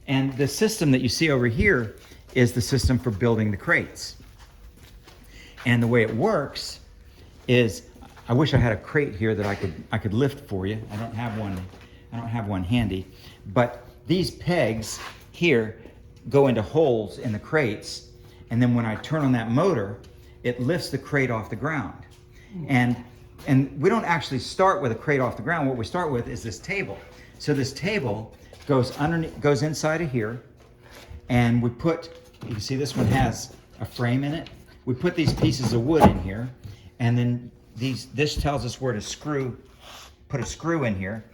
And the system that you see over here is the system for building the crates. And the way it works is, I wish I had a crate here that I could lift for you. I don't have one handy. But these pegs here go into holes in the crates, and then when I turn on that motor, it lifts the crate off the ground. And we don't actually start with a crate off the ground. What we start with is this table. So this table goes inside of here, and we put, you can see this one has a frame in it. We put these pieces of wood in here, and then this tells us where to put a screw in here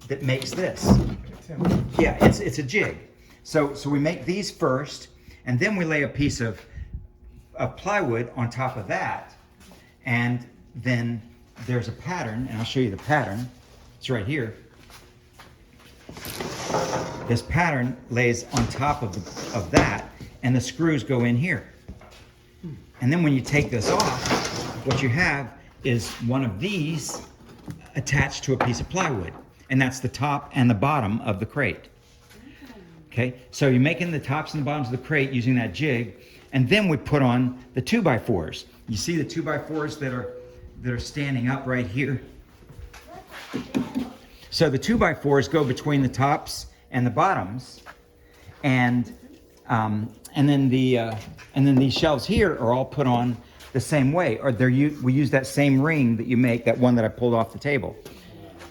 that makes this. Yeah, it's a jig. So we make these first, and then we lay a piece of plywood on top of that, and then there's a pattern, and I'll show you the pattern. It's right here. This pattern lays on top of that, and the screws go in here. And then when you take this off, what you have is one of these attached to a piece of plywood, and that's the top and the bottom of the crate. Okay, so you're making the tops and the bottoms of the crate using that jig, and then we put on the 2x4s. You see the 2x4s that are standing up right here? So the 2x4s go between the tops and the bottoms, and then these shelves here are all put on the same way, or we use that same ring that you make, that one that I pulled off the table.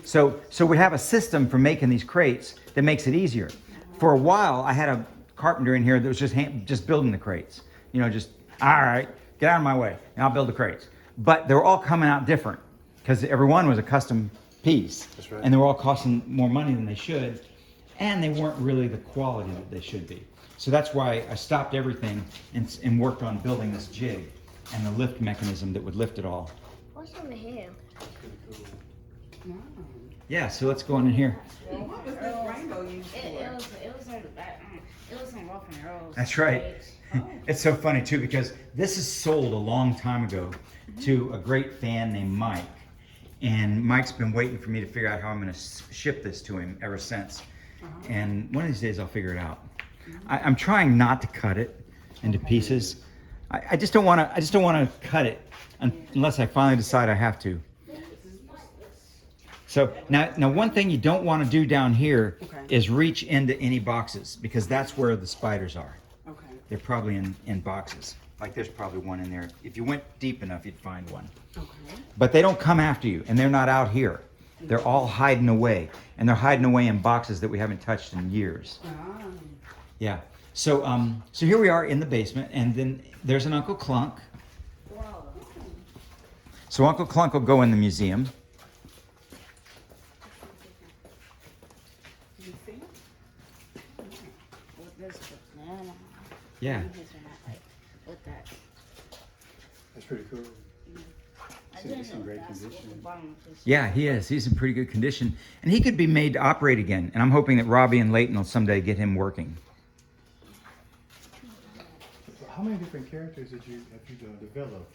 So we have a system for making these crates that makes it easier. For a while, I had a carpenter in here that was just building the crates. You know, just, all right, get out of my way, and I'll build the crates. But they were all coming out different, because every one was a custom piece. That's right. And they were all costing more money than they should, and they weren't really the quality that they should be. So that's why I stopped everything and worked on building this jig and the lift mechanism that would lift it all. What's over here? Yeah, so let's go in here. What was this rainbow used for? It was in the back. It was in Rock and Rolls. That's right. It's so funny too, because this is sold a long time ago to a great fan named Mike. And Mike's been waiting for me to figure out how I'm going to ship this to him ever since. And one of these days I'll figure it out. I'm trying not to cut it into pieces. I just don't want to cut it unless I finally decide I have to. So now one thing you don't want to do down here is reach into any boxes, because that's where the spiders are. Okay. They're probably in boxes. Like there's probably one in there. If you went deep enough, you'd find one. Okay. But they don't come after you, and they're not out here. They're all hiding away, and they're hiding away in boxes that we haven't touched in years. Yeah. So here we are in the basement, and then there's an Uncle Clunk. Wow. So Uncle Clunk will go in the museum. Yeah. With that. That's pretty cool. He's in great condition. Yeah, he is. He's in pretty good condition. And he could be made to operate again. And I'm hoping that Robbie and Leighton will someday get him working. How many different characters have you developed?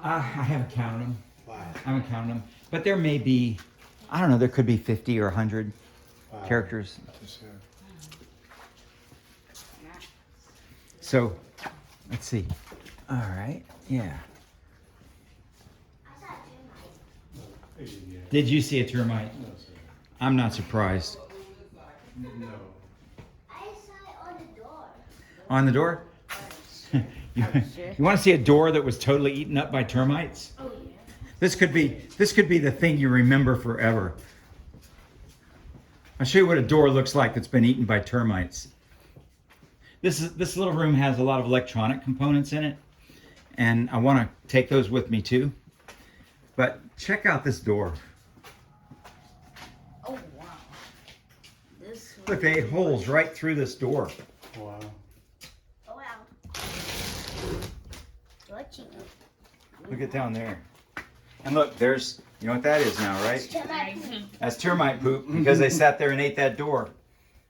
I haven't counted them. Wow. I haven't counted them. But there may be, I don't know, there could be 50 or 100 characters. So, let's see. All right, yeah. Did you see a termite? No, sir. I'm not surprised. No. I saw it on the door. On the door? You want to see a door that was totally eaten up by termites? Oh yeah. This could be the thing you remember forever. I'll show you what a door looks like that's been eaten by termites. This little room has a lot of electronic components in it, and I want to take those with me too. But check out this door. Oh wow. This. Look, they ate holes right through this door. Wow. Oh wow. Watching it. Look at down there. And look, there's, you know what that is now, right? Termite poop. That's termite poop, because they sat there and ate that door.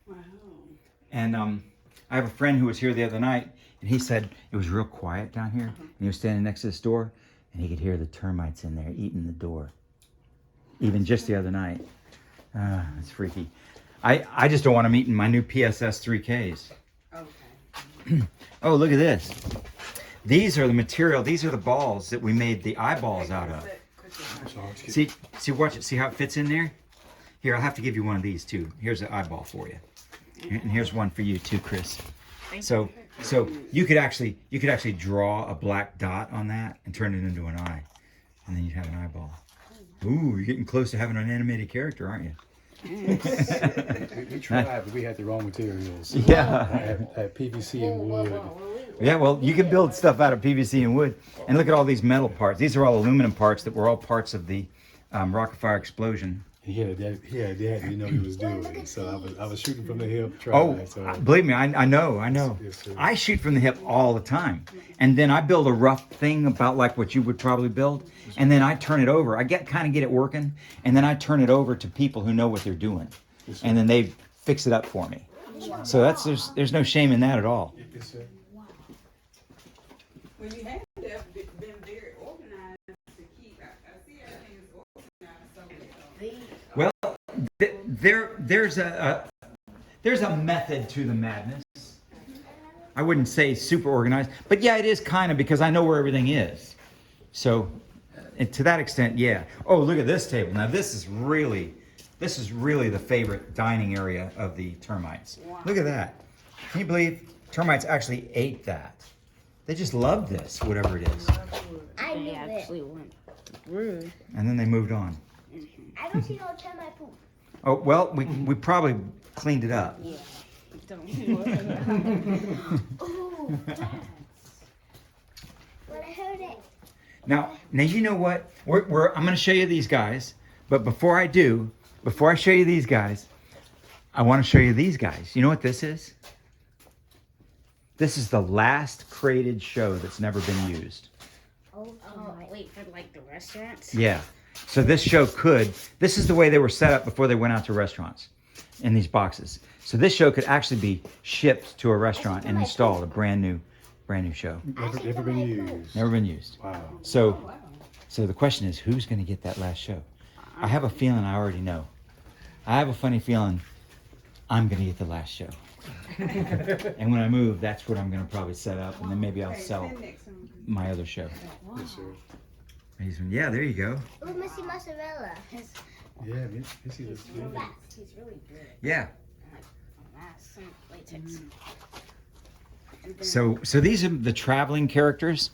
Wow. And I have a friend who was here the other night, and he said it was real quiet down here, and he was standing next to this door, and he could hear the termites in there eating the door. Even just the other night. It's freaky. I just don't want them eating my new PSS 3Ks. Okay. Oh, look at this. These are the material. These are the balls that we made the eyeballs out of. See, watch it. See how it fits in there? Here, I'll have to give you one of these too. Here's an eyeball for you, and here's one for you too, Chris. So you could actually draw a black dot on that and turn it into an eye, and then you'd have an eyeball. Ooh, you're getting close to having an animated character, aren't you? We tried, but we had the wrong materials. Yeah. I had PVC and wood. Yeah, well, you can build stuff out of PVC and wood. And look at all these metal parts. These are all aluminum parts that were all parts of the Rock-afire Explosion. He had a dad didn't know what he was doing. So I was shooting from the hip. Believe me, I know. Yes, sir. I shoot from the hip all the time. And then I build a rough thing about like what you would probably build. And then I turn it over. I kind of get it working. And then I turn it over to people who know what they're doing. Yes, sir. And then they fix it up for me. So there's no shame in that at all. Yes, sir. Well, you have to have been very organized to keep. I see everything is organized so well. There's a method to the madness. I wouldn't say super organized, but yeah, it is kind of, because I know where everything is. So, and to that extent, yeah. Oh, look at this table. Now this is really the favorite dining area of the termites. Wow. Look at that. Can you believe termites actually ate that? They just love this, whatever it is. They actually went through. And then they moved on. I don't see no termite poop. Oh, well, we probably cleaned it up. Yeah. Don't. Ooh, yes. When I heard it. Now you know what? I'm going to show you these guys, but before I show you these guys, I want to show you these guys. You know what this is? This is the last created show that's never been used. Oh, wait, for like the restaurants? Yeah. So this is the way they were set up before they went out to restaurants in these boxes. So this show could actually be shipped to a restaurant and installed, a brand new show. Never been used. Never been used. Wow. So the question is, who's going to get that last show? I have a feeling I already know. I have a funny feeling I'm going to get the last show. And when I move, that's what I'm going to probably set up, and then maybe I'll sell my other show. Yes, sir. Yeah, there you go. Ooh, Missy Mozzarella. Yeah, Missy looks good. He's really good. Yeah. Some latex. So these are the traveling characters,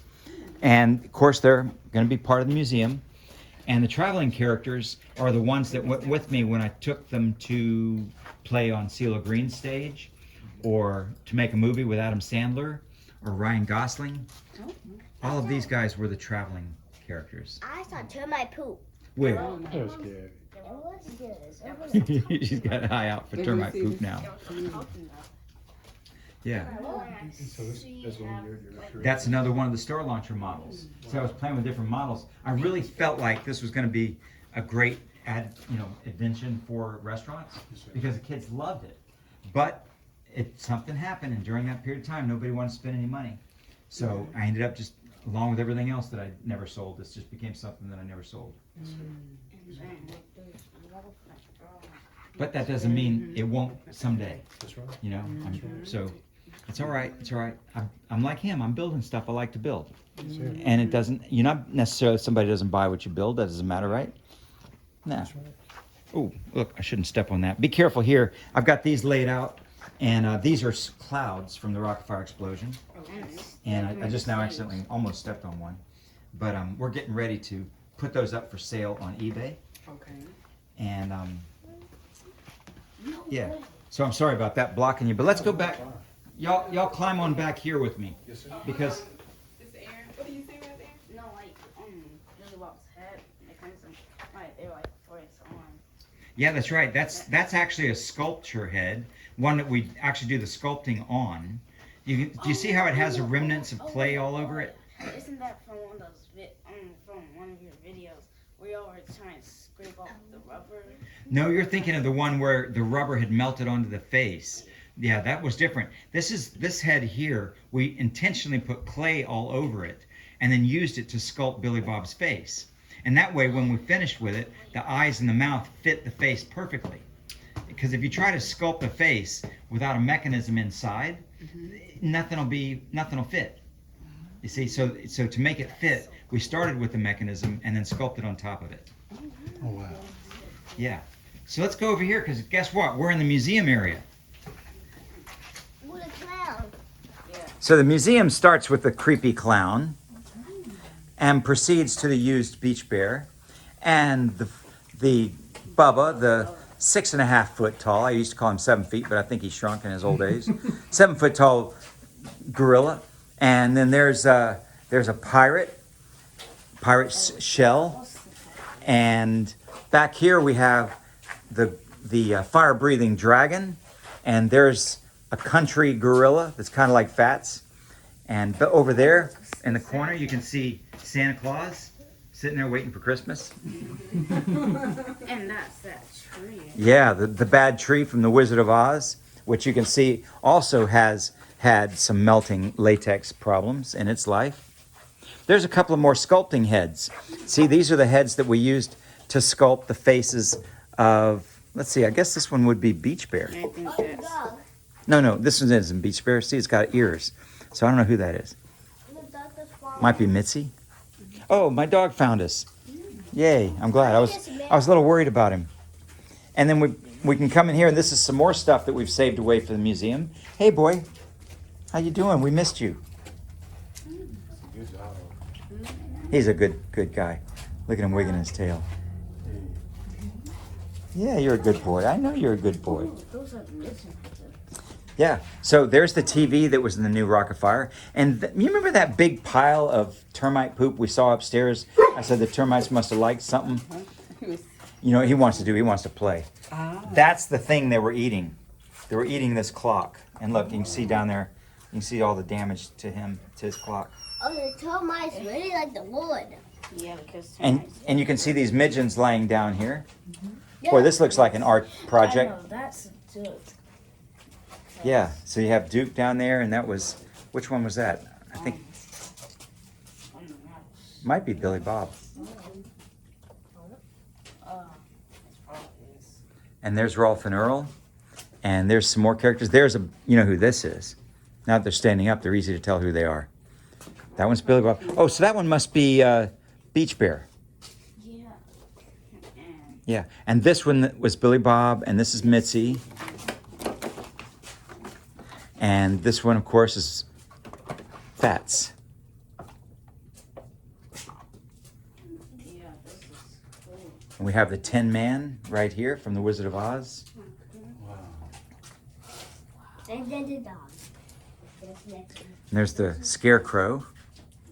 and of course they're going to be part of the museum. And the traveling characters are the ones that went with me when I took them to play on CeeLo Green's stage, or to make a movie with Adam Sandler or Ryan Gosling. All of these guys were the traveling characters. I saw termite poop. Where? That was good. It was good. She's got an eye out for termite poop now. Yeah. So that's one of your That's another one of the store launcher models. So I was playing with different models. I really felt like this was going to be a great invention for restaurants, because the kids loved it. But something happened, and during that period of time, nobody wanted to spend any money. So I ended up just, along with everything else that I never sold, this just became something that I never sold. But that doesn't mean it won't someday. That's right. You know, so it's all right. It's all right. I'm like him. I'm building stuff I like to build, Yes, sir. and it doesn't. You're not necessarily, somebody doesn't buy what you build. That doesn't matter, right? No. That's right. Oh, look! I shouldn't step on that. Be careful here. I've got these laid out, and these are clouds from the Rock-afire Explosion, and I just now accidentally almost stepped on one, but we're getting ready to put those up for sale on eBay, Okay. and yeah. So I'm sorry about that blocking you, but let's go back. Y'all climb on back here with me, Yes, sir. because It's Aaron. What do you say right there? No, like, Billy Bob's head, mechanism. Right, they're like for his arm. yeah, that's right. That's actually a sculpture head, one that we actually do the sculpting on. Do you see how it has the remnants of clay all over it? Isn't that from one of those from one of your videos where y'all were trying to scrape off the rubber? No, you're thinking of the one where the rubber had melted onto the face. Yeah, that was different. This head here, we intentionally put clay all over it and then used it to sculpt Billy Bob's face. And that way, when we finished with it, the eyes and the mouth fit the face perfectly. because if you try to sculpt a face without a mechanism inside, nothing will fit. You see, so to make it fit, we started with the mechanism and then sculpted on top of it. Oh, wow. Yeah. So let's go over here, because guess what? We're in the museum area. What a clown. So the museum starts with the creepy clown and proceeds to the used beach bear and the Bubba, the 6.5 foot tall. I used to call him 7 feet, but I think he shrunk in his old age. 7 foot tall gorilla. And then there's a pirate shell. And back here we have the fire breathing dragon. And there's a country gorilla that's kind of like Fats. And over there in the corner, you can see Santa Claus sitting there waiting for Christmas. And that's that tree. Yeah, the bad tree from the Wizard of Oz, which you can see also has had some melting latex problems in its life. There's a couple of more sculpting heads. See, these are the heads that we used to sculpt the faces of, let's see, I guess this one would be Beach Bear. I think Oh, that's dog. No, this one isn't Beach Bear. See, it's got ears. So I don't know who that is. The dog that's falling. Might be Mitzi. Oh, my dog found us. Yay, I'm glad. I was a little worried about him. And then we can come in here, and this is some more stuff that we've saved away for the museum. Hey, boy. How you doing? We missed you. Good job. He's a good guy. Look at him wigging his tail. Yeah, you're a good boy. I know you're a good boy. those are missing. Yeah. So there's the TV that was in the new Rock-afire. And you remember that big pile of termite poop we saw upstairs? I said the termites must have liked something. You know what he wants to do? He wants to play. That's the thing they were eating. They were eating this clock. And look, you can see down there, you can see all the damage to his clock. Oh, the termites really like the wood. Yeah, because And you can see these midgeons laying down here. Yeah. Boy, this looks like an art project. I know, that's good. Yeah, so you have Duke down there, and that was, which one was that? I think might be Billy Bob. And there's Rolf and Earl, and there's some more characters. There's you know who this is. Now that they're standing up, they're easy to tell who they are. That one's Billy Bob. Oh, so that one must be Beach Bear. Yeah. Yeah, and this one was Billy Bob, and this is Mitzi. And this one, of course, is Fats. Yeah, this is cool. And we have the Tin Man right here from the Wizard of Oz. Wow. And then the dog. That's next one. And there's the Scarecrow.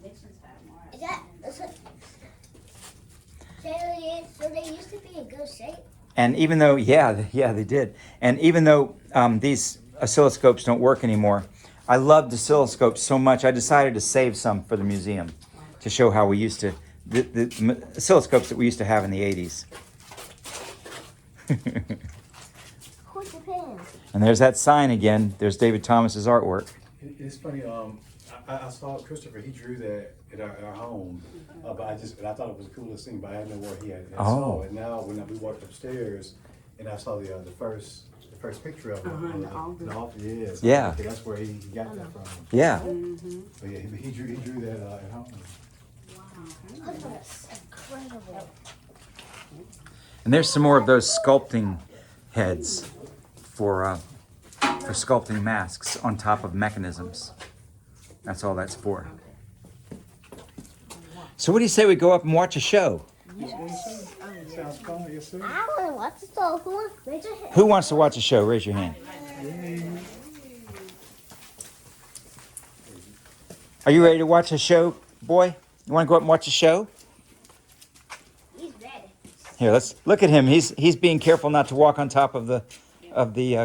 Nixon's had more. Is that? So they used to be in good shape. And even though, yeah, they did. And even though these oscilloscopes don't work anymore, I loved oscilloscopes so much, I decided to save some for the museum to show how we used to, the oscilloscopes that we used to have in the 80s. Who's the pen? And there's that sign again. There's David Thomas's artwork. It's funny. I saw Christopher. He drew that at our home, but I thought it was the coolest thing. But I didn't know where he had saw it. Now when we walked upstairs, and I saw the first picture of him. The altar. Yes. Yeah. Okay, that's where he got that from. Yeah. But yeah, he drew that at home. Oh, that's incredible. And there's some more of those sculpting heads for sculpting masks on top of mechanisms. That's all that's for. So what do you say we go up and watch a show? Sounds fun. Yes, sir. I want to watch the show. Who wants to raise your hand? Who wants to watch a show? Raise your hand. Are you ready to watch a show, boy? You want to go up and watch a show? He's ready. Here, let's look at him. He's being careful not to walk on top of the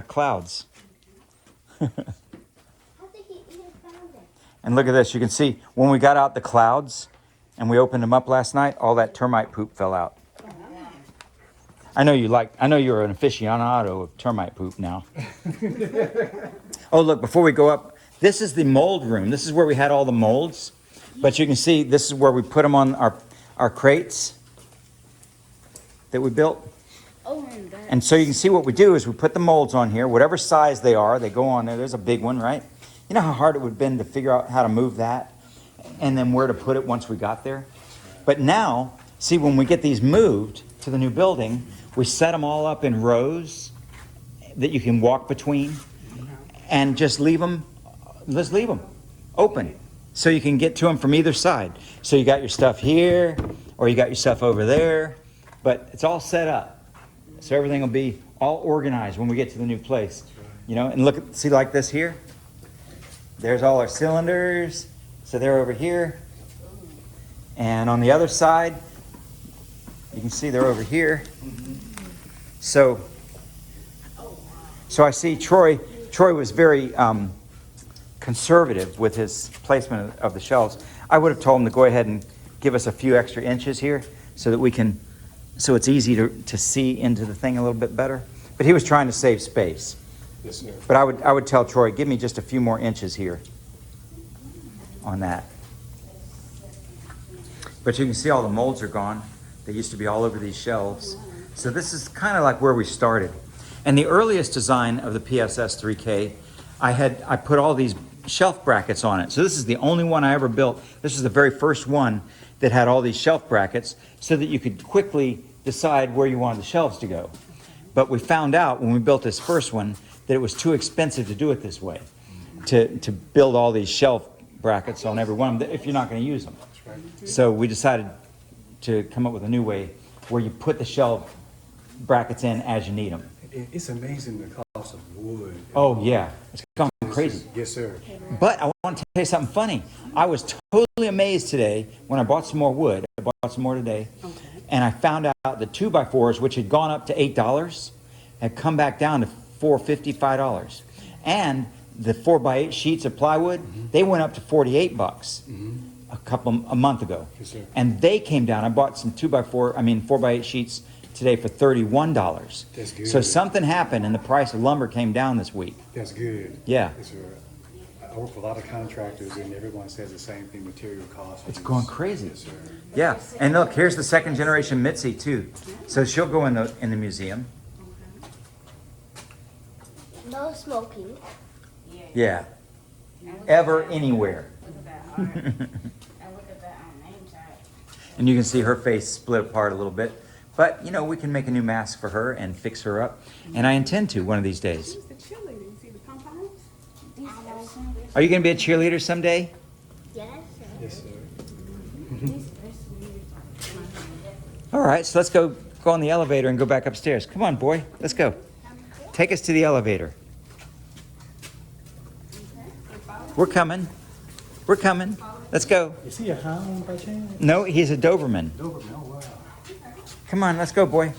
clouds. I think he even found it. And look at this. You can see when we got out the clouds and we opened them up last night, all that termite poop fell out. I know you're an aficionado of termite poop now. Oh, look, before we go up, this is the mold room. This is where we had all the molds. But you can see this is where we put them on our crates that we built. Oh, and that. And so you can see what we do is we put the molds on here, whatever size they are, they go on there. There's a big one, right? You know how hard it would have been to figure out how to move that and then where to put it once we got there? But now, see, when we get these moved to the new building, we set them all up in rows that you can walk between and just leave them open so you can get to them from either side. So you got your stuff here or you got your stuff over there, but it's all set up. So everything will be all organized when we get to the new place. You know, and look, see like this here? There's all our cylinders. So they're over here. And on the other side, you can see they're over here. So I see Troy was very conservative with his placement of the shelves. I would have told him to go ahead and give us a few extra inches here so that we can, so it's easy to see into the thing a little bit better. But he was trying to save space. Yes, sir. But I would tell Troy, give me just a few more inches here on that. But you can see all the molds are gone. They used to be all over these shelves. So this is kind of like where we started. And the earliest design of the PSS 3K, I put all these shelf brackets on it. So this is the only one I ever built. This is the very first one that had all these shelf brackets so that you could quickly decide where you wanted the shelves to go. But we found out when we built this first one that it was too expensive to do it this way, to build all these shelf brackets on every one of them if you're not going to use them. So we decided to come up with a new way where you put the shelf brackets in as you need them. It's amazing the cost of wood. Oh yeah, it's gone crazy. Yes, sir. But I want to tell you something funny. I was totally amazed today when I bought some more wood. I bought some more today. Okay. And I found out the 2x4s, which had gone up to $8, had come back down to $4.50, $5. And the 4x8 sheets of plywood, they went up to $48 a month ago. Yes, sir. And they came down. I bought some 4x8 sheets today for $31. That's good. So something happened and the price of lumber came down this week. That's good. Yeah. Yes, sir. I work with a lot of contractors and everyone says the same thing, material costs. It's going crazy. Yes, sir. Yeah, and look, here's the second generation Mitzi too. So she'll go in the museum. No smoking. Yeah, ever, anywhere. Look at that art. And look at that name tag. And you can see her face split apart a little bit. But, you know, we can make a new mask for her and fix her up. And I intend to one of these days. She's the cheerleader. You see the pom-poms? Are you going to be a cheerleader someday? Yes, sir. Yes, sir. All right, so let's go on the elevator and go back upstairs. Come on, boy. Let's go. Take us to the elevator. We're coming. We're coming. Let's go. Is he a hound by chance? No, he's a Doberman. Doberman, oh wow. Come on, let's go, boy.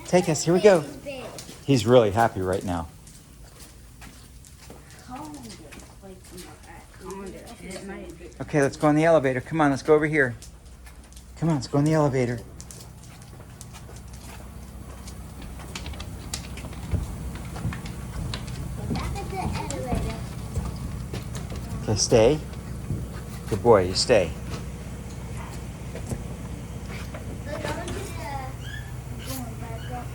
Take us. Here we go. It's big. He's really happy right now. Okay, let's go in the elevator. Come on, let's go over here. Come on, let's go in the elevator. Back at the elevator. Okay, stay. Good boy, you stay. We're going to the... Going back up.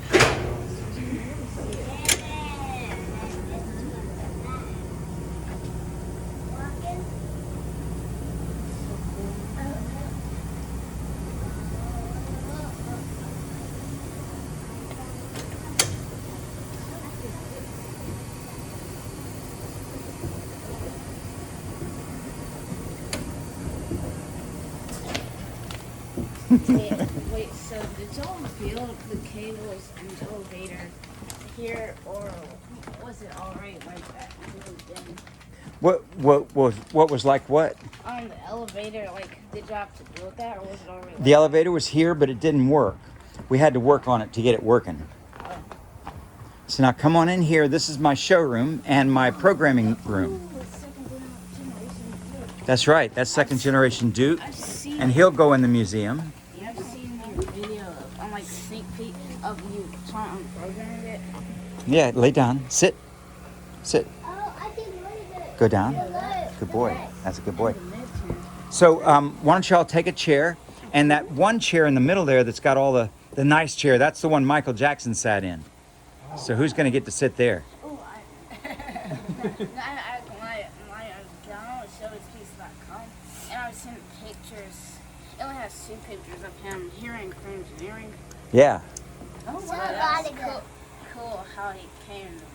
Walking. Wait, so did y'all build the cables and the elevator here, or was it already like that? What was like what? On the elevator, like, did you have to build that, or was it already like The elevator was here, but it didn't work. We had to work on it to get it working. So now come on in here. This is my showroom and my programming room. That's right. That's second generation Duke. I've seen, And he'll go in the museum. I've seen the video on like sneak peek of you trying to program it. Yeah, lay down. Sit. Sit. Oh, I can read it. Go down. Good boy. That's a good boy. So why don't y'all take a chair, and that one chair in the middle there that's got all the The nice chair. That's the one Michael Jackson sat in. So who's going to get to sit there? Oh, Donald showed his piece.com, and I was seeing pictures. It only has 2 pictures of him here in Engineering. Yeah. Oh, So wow, I that's gotta go. cool how he came to